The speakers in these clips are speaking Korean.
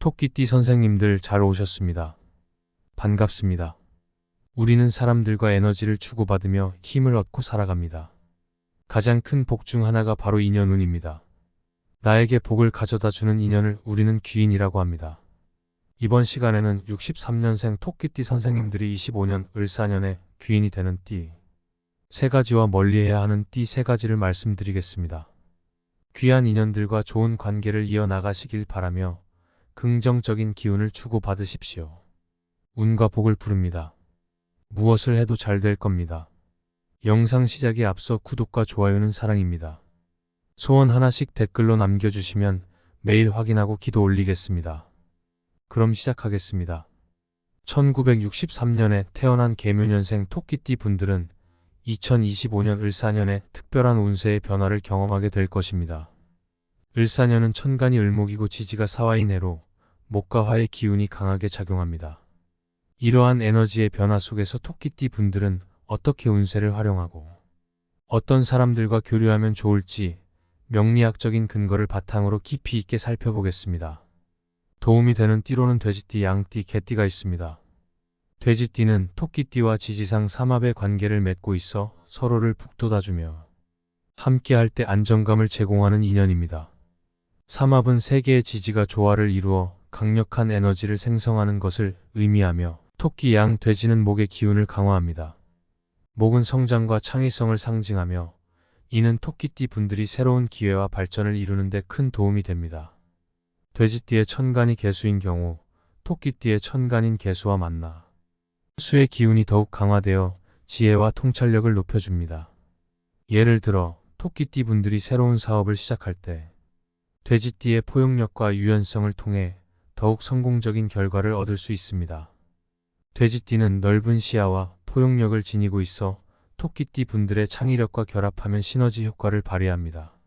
토끼띠 선생님들 잘 오셨습니다. 반갑습니다. 우리는 사람들과 에너지를 주고받으며 힘을 얻고 살아갑니다. 가장 큰 복 중 하나가 바로 인연운입니다. 나에게 복을 가져다 주는 인연을 우리는 귀인이라고 합니다. 이번 시간에는 63년생 토끼띠 선생님들이 25년 을사년에 귀인이 되는 띠 세 가지와 멀리해야 하는 띠 세 가지를 말씀드리겠습니다. 귀한 인연들과 좋은 관계를 이어나가시길 바라며 긍정적인 기운을 주고받으십시오. 운과 복을 부릅니다. 무엇을 해도 잘 될 겁니다. 영상 시작에 앞서 구독과 좋아요는 사랑입니다. 소원 하나씩 댓글로 남겨주시면 매일 확인하고 기도 올리겠습니다. 그럼 시작하겠습니다. 1963년에 태어난 계묘년생 토끼띠 분들은 2025년 을사년에 특별한 운세의 변화를 경험하게 될 것입니다. 을사년은 천간이 을목이고 지지가 사화인 해로 목과 화의 기운이 강하게 작용합니다. 이러한 에너지의 변화 속에서 토끼띠 분들은 어떻게 운세를 활용하고 어떤 사람들과 교류하면 좋을지 명리학적인 근거를 바탕으로 깊이 있게 살펴보겠습니다. 도움이 되는 띠로는 돼지띠, 양띠, 개띠가 있습니다. 돼지띠는 토끼띠와 지지상 삼합의 관계를 맺고 있어 서로를 북돋아주며 함께할 때 안정감을 제공하는 인연입니다. 삼합은 세 개의 지지가 조화를 이루어 강력한 에너지를 생성하는 것을 의미하며 토끼, 양, 돼지는 목의 기운을 강화합니다. 목은 성장과 창의성을 상징하며 이는 토끼띠 분들이 새로운 기회와 발전을 이루는 데 큰 도움이 됩니다. 돼지띠의 천간이 개수인 경우 토끼띠의 천간인 개수와 만나 수의 기운이 더욱 강화되어 지혜와 통찰력을 높여줍니다. 예를 들어 토끼띠 분들이 새로운 사업을 시작할 때 돼지띠의 포용력과 유연성을 통해 더욱 성공적인 결과를 얻을 수 있습니다. 돼지띠는 넓은 시야와 포용력을 지니고 있어 토끼띠 분들의 창의력과 결합하면 시너지 효과를 발휘합니다.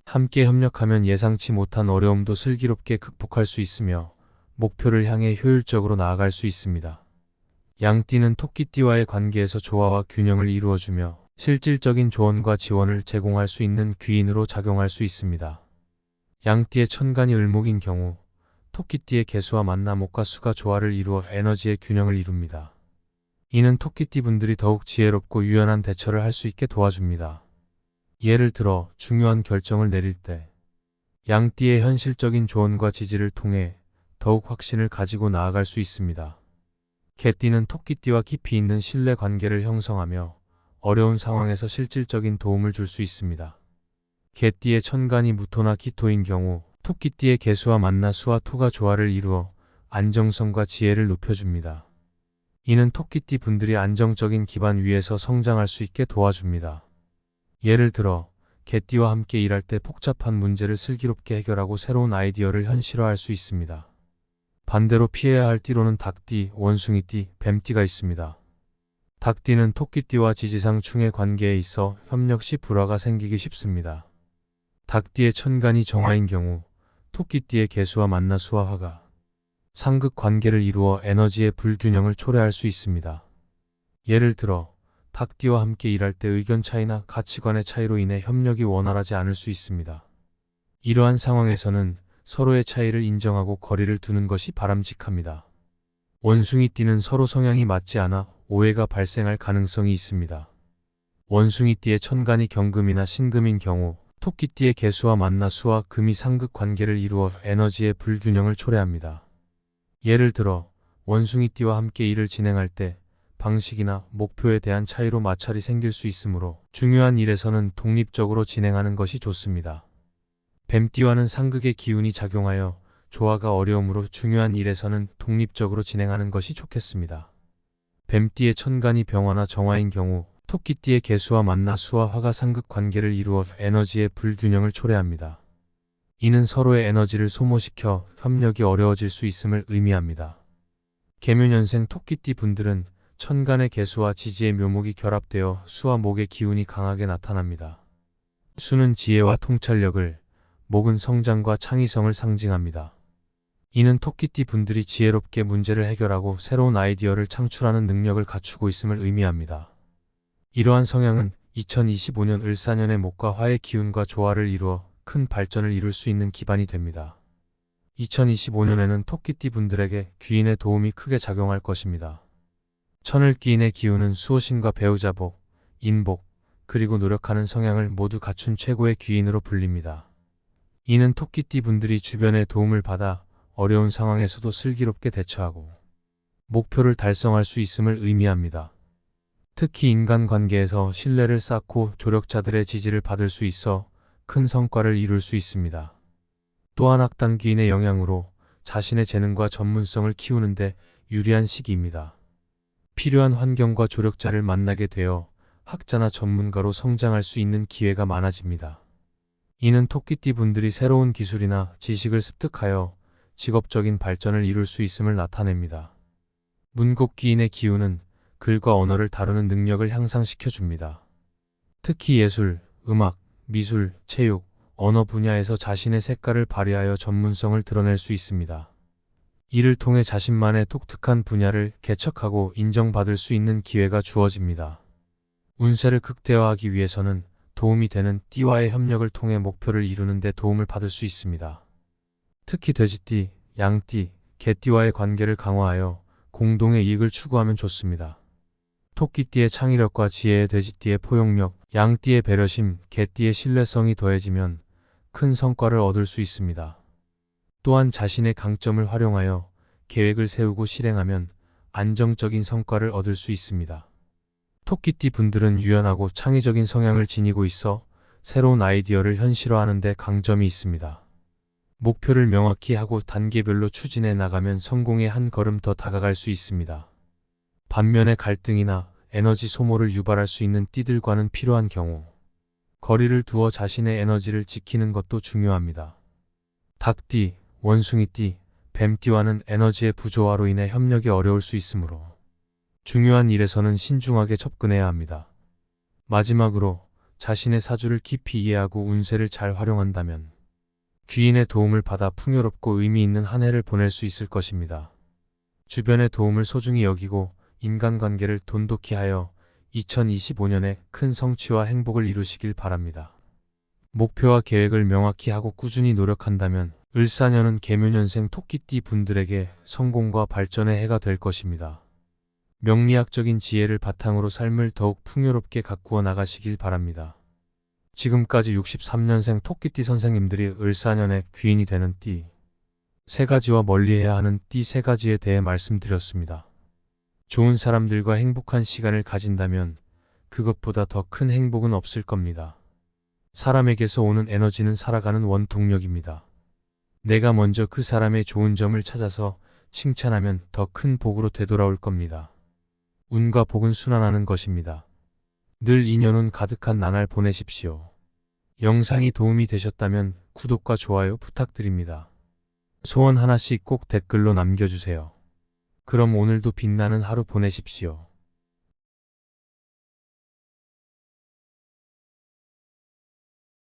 함께 협력하면 예상치 못한 어려움도 슬기롭게 극복할 수 있으며 목표를 향해 효율적으로 나아갈 수 있습니다. 양띠는 토끼띠와의 관계에서 조화와 균형을 이루어주며 실질적인 조언과 지원을 제공할 수 있는 귀인으로 작용할 수 있습니다. 양띠의 천간이 을목인 경우 토끼띠의 개수와 만나 목과 수가 조화를 이루어 에너지의 균형을 이룹니다. 이는 토끼띠 분들이 더욱 지혜롭고 유연한 대처를 할 수 있게 도와줍니다. 예를 들어 중요한 결정을 내릴 때 양띠의 현실적인 조언과 지지를 통해 더욱 확신을 가지고 나아갈 수 있습니다. 개띠는 토끼띠와 깊이 있는 신뢰 관계를 형성하며 어려운 상황에서 실질적인 도움을 줄 수 있습니다. 개띠의 천간이 무토나 기토인 경우 토끼띠의 개수와 만나 수와 토가 조화를 이루어 안정성과 지혜를 높여줍니다. 이는 토끼띠 분들이 안정적인 기반 위에서 성장할 수 있게 도와줍니다. 예를 들어 개띠와 함께 일할 때 복잡한 문제를 슬기롭게 해결하고 새로운 아이디어를 현실화할 수 있습니다. 반대로 피해야 할 띠로는 닭띠, 원숭이띠, 뱀띠가 있습니다. 닭띠는 토끼띠와 지지상 충의 관계에 있어 협력 시 불화가 생기기 쉽습니다. 닭띠의 천간이 정화인 경우 토끼띠의 개수와 만나 수와 화가 상극 관계를 이루어 에너지의 불균형을 초래할 수 있습니다. 예를 들어 닭띠와 함께 일할 때 의견 차이나 가치관의 차이로 인해 협력이 원활하지 않을 수 있습니다. 이러한 상황에서는 서로의 차이를 인정하고 거리를 두는 것이 바람직합니다. 원숭이띠는 서로 성향이 맞지 않아 오해가 발생할 가능성이 있습니다. 원숭이띠의 천간이 경금이나 신금인 경우 토끼띠의 개수와 만나 수와 금이 상극 관계를 이루어 에너지의 불균형을 초래합니다. 예를 들어 원숭이띠와 함께 일을 진행할 때 방식이나 목표에 대한 차이로 마찰이 생길 수 있으므로 중요한 일에서는 독립적으로 진행하는 것이 좋습니다. 뱀띠와는 상극의 기운이 작용하여 조화가 어려우므로 중요한 일에서는 독립적으로 진행하는 것이 좋겠습니다. 뱀띠의 천간이 병화나 정화인 경우 토끼띠의 개수와 만나 수와 화가 상극 관계를 이루어 에너지의 불균형을 초래합니다. 이는 서로의 에너지를 소모시켜 협력이 어려워질 수 있음을 의미합니다. 계묘년생 토끼띠 분들은 천간의 개수와 지지의 묘목이 결합되어 수와 목의 기운이 강하게 나타납니다. 수는 지혜와 통찰력을, 목은 성장과 창의성을 상징합니다. 이는 토끼띠 분들이 지혜롭게 문제를 해결하고 새로운 아이디어를 창출하는 능력을 갖추고 있음을 의미합니다. 이러한 성향은 2025년 을사년의 목과 화의 기운과 조화를 이루어 큰 발전을 이룰 수 있는 기반이 됩니다. 2025년에는 토끼띠 분들에게 귀인의 도움이 크게 작용할 것입니다. 천을귀인의 기운은 수호신과 배우자복, 인복, 그리고 노력하는 성향을 모두 갖춘 최고의 귀인으로 불립니다. 이는 토끼띠 분들이 주변의 도움을 받아 어려운 상황에서도 슬기롭게 대처하고 목표를 달성할 수 있음을 의미합니다. 특히 인간관계에서 신뢰를 쌓고 조력자들의 지지를 받을 수 있어 큰 성과를 이룰 수 있습니다. 또한 악단귀인의 영향으로 자신의 재능과 전문성을 키우는 데 유리한 시기입니다. 필요한 환경과 조력자를 만나게 되어 학자나 전문가로 성장할 수 있는 기회가 많아집니다. 이는 토끼띠 분들이 새로운 기술이나 지식을 습득하여 직업적인 발전을 이룰 수 있음을 나타냅니다. 문곡귀인의 기운은 글과 언어를 다루는 능력을 향상시켜 줍니다. 특히 예술, 음악, 미술, 체육, 언어 분야에서 자신의 색깔을 발휘하여 전문성을 드러낼 수 있습니다. 이를 통해 자신만의 독특한 분야를 개척하고 인정받을 수 있는 기회가 주어집니다. 운세를 극대화하기 위해서는 도움이 되는 띠와의 협력을 통해 목표를 이루는 데 도움을 받을 수 있습니다. 특히 돼지띠, 양띠, 개띠와의 관계를 강화하여 공동의 이익을 추구하면 좋습니다. 토끼띠의 창의력과 지혜에 돼지띠의 포용력, 양띠의 배려심, 개띠의 신뢰성이 더해지면 큰 성과를 얻을 수 있습니다. 또한 자신의 강점을 활용하여 계획을 세우고 실행하면 안정적인 성과를 얻을 수 있습니다. 토끼띠 분들은 유연하고 창의적인 성향을 지니고 있어 새로운 아이디어를 현실화하는 데 강점이 있습니다. 목표를 명확히 하고 단계별로 추진해 나가면 성공에 한 걸음 더 다가갈 수 있습니다. 반면에 갈등이나 에너지 소모를 유발할 수 있는 띠들과는 필요한 경우 거리를 두어 자신의 에너지를 지키는 것도 중요합니다. 닭띠, 원숭이띠, 뱀띠와는 에너지의 부조화로 인해 협력이 어려울 수 있으므로 중요한 일에서는 신중하게 접근해야 합니다. 마지막으로 자신의 사주를 깊이 이해하고 운세를 잘 활용한다면 귀인의 도움을 받아 풍요롭고 의미 있는 한 해를 보낼 수 있을 것입니다. 주변의 도움을 소중히 여기고 인간관계를 돈독히 하여 2025년에 큰 성취와 행복을 이루시길 바랍니다. 목표와 계획을 명확히 하고 꾸준히 노력한다면 을사년은 계묘년생 토끼띠 분들에게 성공과 발전의 해가 될 것입니다. 명리학적인 지혜를 바탕으로 삶을 더욱 풍요롭게 가꾸어 나가시길 바랍니다. 지금까지 63년생 토끼띠 선생님들이 을사년의 귀인이 되는 띠 3가지와 멀리해야 하는 띠 3가지에 대해 말씀드렸습니다. 좋은 사람들과 행복한 시간을 가진다면 그것보다 더 큰 행복은 없을 겁니다. 사람에게서 오는 에너지는 살아가는 원동력입니다. 내가 먼저 그 사람의 좋은 점을 찾아서 칭찬하면 더 큰 복으로 되돌아올 겁니다. 운과 복은 순환하는 것입니다. 늘 인연운 가득한 나날 보내십시오. 영상이 도움이 되셨다면 구독과 좋아요 부탁드립니다. 소원 하나씩 꼭 댓글로 남겨주세요. 그럼 오늘도 빛나는 하루 보내십시오.